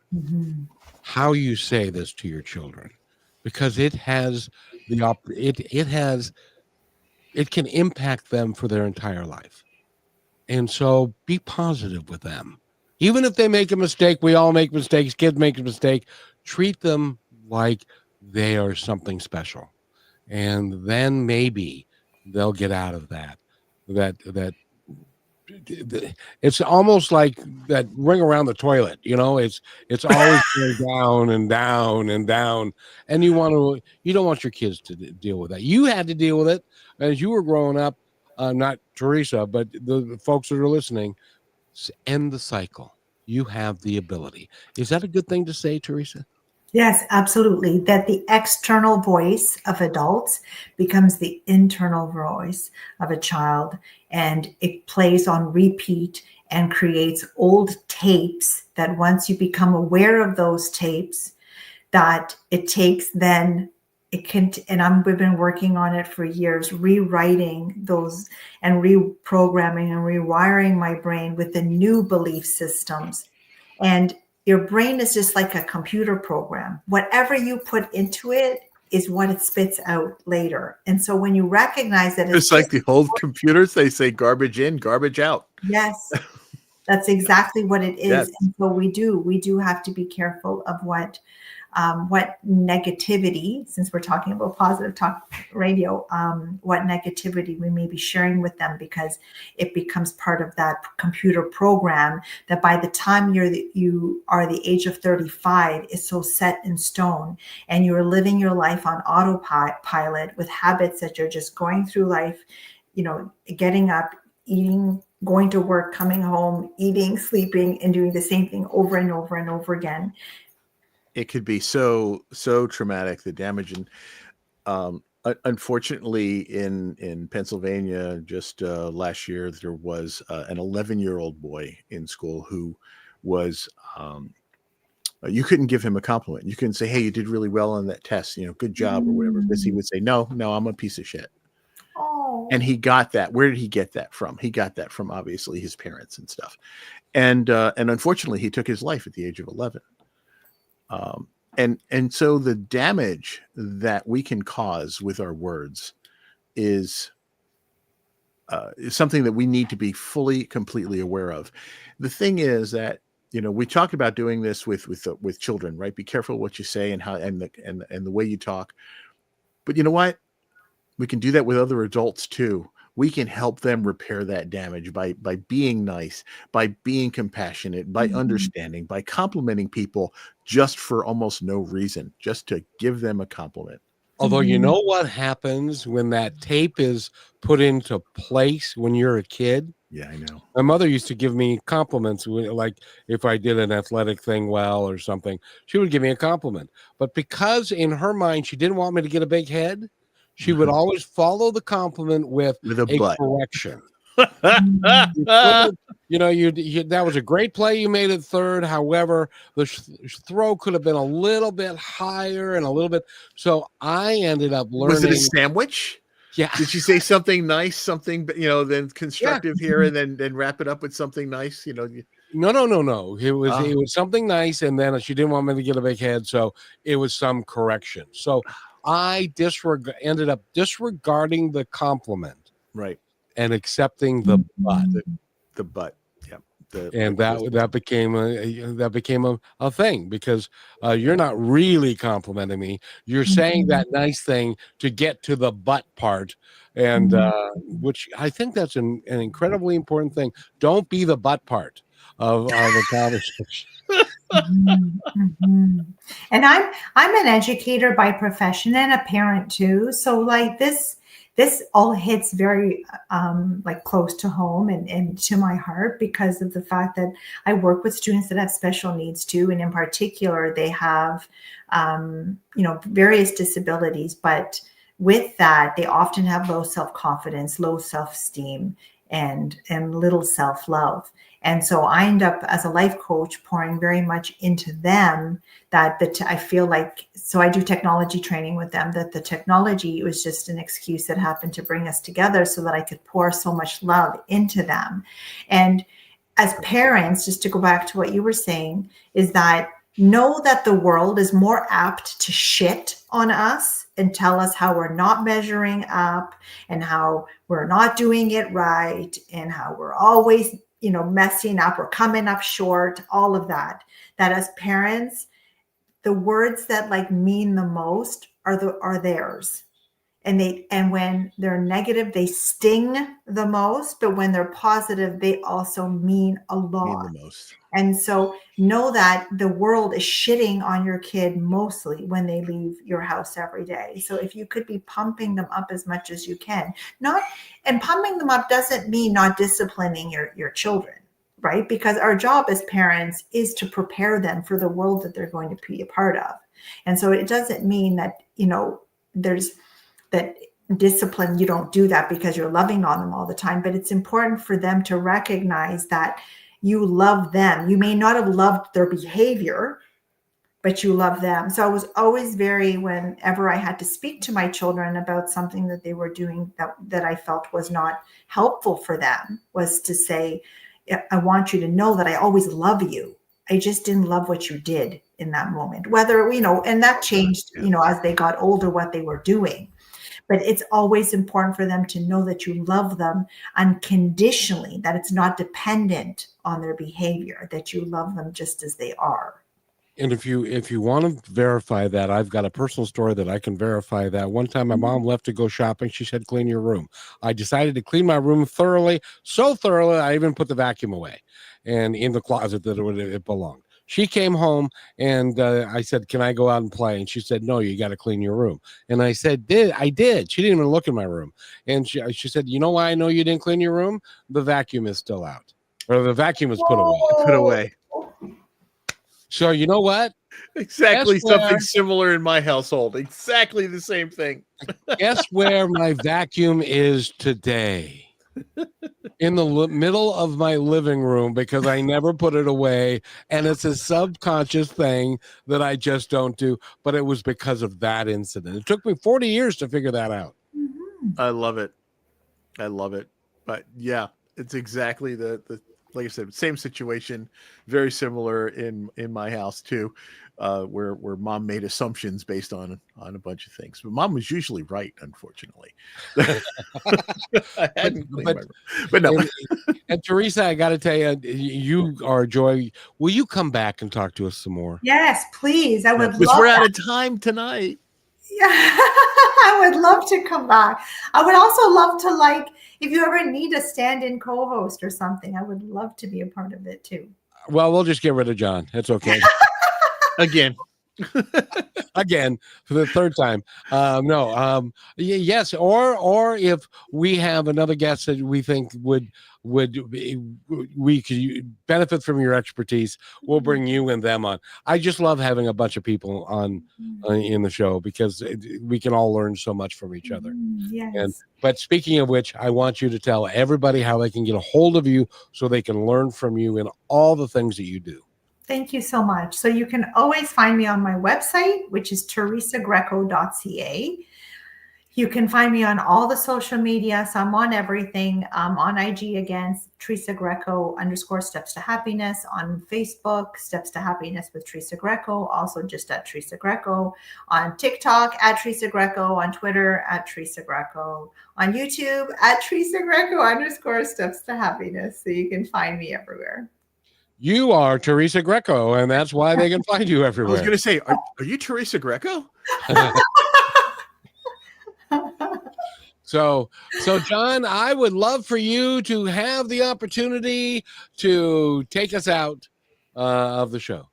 how you say this to your children, because it has it can impact them for their entire life. And so be positive with them. Even if they make a mistake, we all make mistakes, kids make a mistake, treat them like they are something special. And then maybe they'll get out of that it's almost like that ring around the toilet, it's always going down and down and down, and you don't want your kids to deal with that. You had to deal with it as you were growing up, not Teresa, but the folks that are listening. End the cycle. You have the ability. Is that a good thing to say, Teresa? Yes, absolutely. That the external voice of adults becomes the internal voice of a child, and it plays on repeat and creates old tapes that once you become aware of those tapes, that it takes then it can, and we've been working on it for years, rewriting those and reprogramming and rewiring my brain with the new belief systems. And your brain is just like a computer program. Whatever you put into it is what it spits out later. And so when you recognize that It's like the old computers, they say garbage in, garbage out. yes, that's exactly what it is. Yes. And so we do have to be careful of what negativity, since we're talking about positive talk radio, what negativity we may be sharing with them, because it becomes part of that computer program that by the time you are the age of 35 is so set in stone, and you're living your life on autopilot with habits that you're just going through life, getting up, eating, going to work, coming home, eating, sleeping, and doing the same thing over and over and over again. It could be so traumatic, the damage. And unfortunately, in Pennsylvania, just last year, there was an 11-year-old boy in school who was, you couldn't give him a compliment. You couldn't say, hey, you did really well on that test, good job or whatever, because he would say, no, I'm a piece of shit. Oh. And he got that. Where did he get that from? He got that from obviously his parents and stuff. And unfortunately, he took his life at the age of 11. And so the damage that we can cause with our words is something that we need to be completely aware of. The thing is that, we talk about doing this with children, right? Be careful what you say and how, and the way you talk. But you know what? We can do that with other adults too. We can help them repair that damage by being nice, by being compassionate, by understanding, by complimenting people just for almost no reason, just to give them a compliment. Although you know what happens when that tape is put into place when you're a kid? Yeah, I know. My mother used to give me compliments, like if I did an athletic thing well or something, she would give me a compliment. But because in her mind, she didn't want me to get a big head, she would always follow the compliment with a butt. correction. That was a great play you made at third. However, the throw could have been a little bit higher and a little bit. So I ended up learning. Was it a sandwich? Yeah. Did she say something nice, something, then constructive here, and then wrap it up with something nice? No. It was something nice, and then she didn't want me to get a big head, so it was some correction. So I ended up disregarding the compliment, right, and accepting the butt. The butt, yeah. That became a thing, because you're not really complimenting me. You're saying that nice thing to get to the butt part, and which I think that's an incredibly important thing. Don't be the butt part of the conversation. And I'm an educator by profession and a parent too. So like this all hits very close to home and to my heart, because of the fact that I work with students that have special needs too. And in particular, they have, various disabilities, but with that, they often have low self-confidence, low self-esteem, and little self-love. And so I end up as a life coach pouring very much into them that I feel like, so I do technology training with them, that the technology was just an excuse that happened to bring us together so that I could pour so much love into them. And as parents, just to go back to what you were saying, is that know that the world is more apt to shit on us and tell us how we're not measuring up and how we're not doing it right and how we're always messing up or coming up short, all of that as parents, the words that mean the most are theirs. And when they're negative, they sting the most, but when they're positive, they also mean a lot. Mean the most. And so know that the world is shitting on your kid mostly when they leave your house every day. So if you could be pumping them up as much as you can, and pumping them up doesn't mean not disciplining your children, right? Because our job as parents is to prepare them for the world that they're going to be a part of. And so it doesn't mean that, there's that discipline, you don't do that because you're loving on them all the time, but it's important for them to recognize that you love them. You may not have loved their behavior, but you love them. So I was always whenever I had to speak to my children about something that they were doing that I felt was not helpful for them, was to say, I want you to know that I always love you. I just didn't love what you did in that moment, whether, and that changed, as they got older, what they were doing. But it's always important for them to know that you love them unconditionally, that it's not dependent on their behavior, that you love them just as they are. And if you want to verify that, I've got a personal story that I can verify that. One time my mom left to go shopping. She said, clean your room. I decided to clean my room thoroughly, so thoroughly, I even put the vacuum away and in the closet that it belonged. She came home and I said, can I go out and play? And she said, no, you got to clean your room. And I said, I did. She didn't even look in my room. And she said, you know why I know you didn't clean your room? The vacuum is still out, or the vacuum is put away. Put away. So you know what? Exactly something similar in my household. Exactly the same thing. Guess where my vacuum is today? In the middle of my living room, because I never put it away. And it's a subconscious thing that I just don't do. But it was because of that incident. It took me 40 years to figure that out. I love it. I love it. But yeah, it's exactly the like I said, same situation, very similar in my house too, where mom made assumptions based on a bunch of things. But mom was usually right, unfortunately. I hadn't cleaned my room. But no. And Teresa, I got to tell you, you are a joy. Will you come back and talk to us some more? Yes, please. I would love because we're out of time tonight. Yeah, I would love to come back. I would also love to, if you ever need a stand-in co-host or something, I would love to be a part of it too. Well, we'll just get rid of John. It's okay. Again for the third time. Yes, or if we have another guest that we think we could benefit from your expertise, we'll bring you and them on. I just love having a bunch of people on in the show, because we can all learn so much from each other. Yes. But speaking of which, I want you to tell everybody how they can get a hold of you so they can learn from you in all the things that you do. Thank you so much. So you can always find me on my website, which is teresagreco.ca. You can find me on all the social media. So I'm on everything. On IG again, Teresa Greco _ Steps to Happiness. On Facebook, Steps to Happiness with Teresa Greco. Also just at Teresa Greco. On TikTok at Teresa Greco. On Twitter at Teresa Greco. On YouTube at Teresa Greco _ Steps to Happiness. So you can find me everywhere. You are Teresa Greco, and that's why they can find you everywhere. I was going to say, are you Teresa Greco? So John, I would love for you to have the opportunity to take us out of the show.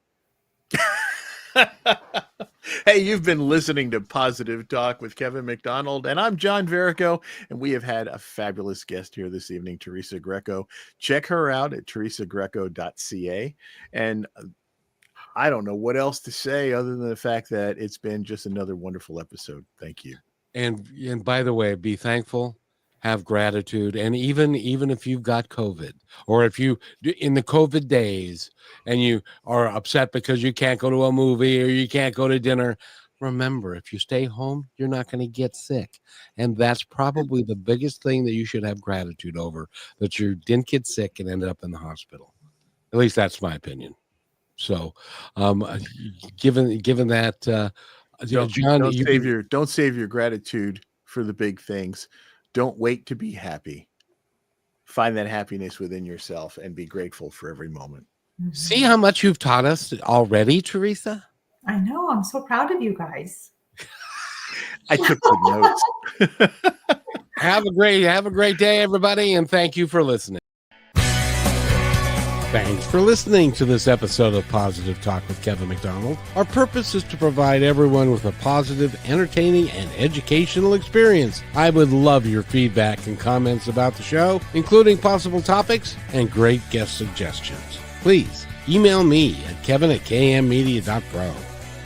Hey, you've been listening to Positive Talk with Kevin McDonald, and I'm John Verico, and we have had a fabulous guest here this evening, Teresa Greco. Check her out at teresagreco.ca. And I don't know what else to say other than the fact that it's been just another wonderful episode. Thank you. And by the way, be thankful, have gratitude, and even if you've got COVID, or if you in the COVID days and you are upset because you can't go to a movie or you can't go to dinner, remember, if you stay home, you're not going to get sick. And that's probably the biggest thing that you should have gratitude over, that you didn't get sick and ended up in the hospital. At least that's my opinion. So given that, John, don't save your gratitude for the big things. Don't wait to be happy. Find that happiness within yourself and be grateful for every moment. See how much you've taught us already, Teresa? I know. I'm so proud of you guys. I took the notes. Have a great day, everybody, and thank you for listening. Thanks for listening to this episode of Positive Talk with Kevin McDonald. Our purpose is to provide everyone with a positive, entertaining, and educational experience. I would love your feedback and comments about the show, including possible topics and great guest suggestions. Please email me at kevin@kmmedia.pro.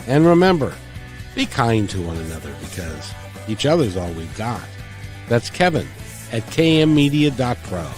And remember, be kind to one another, because each other's all we've got. That's Kevin@kmmedia.pro.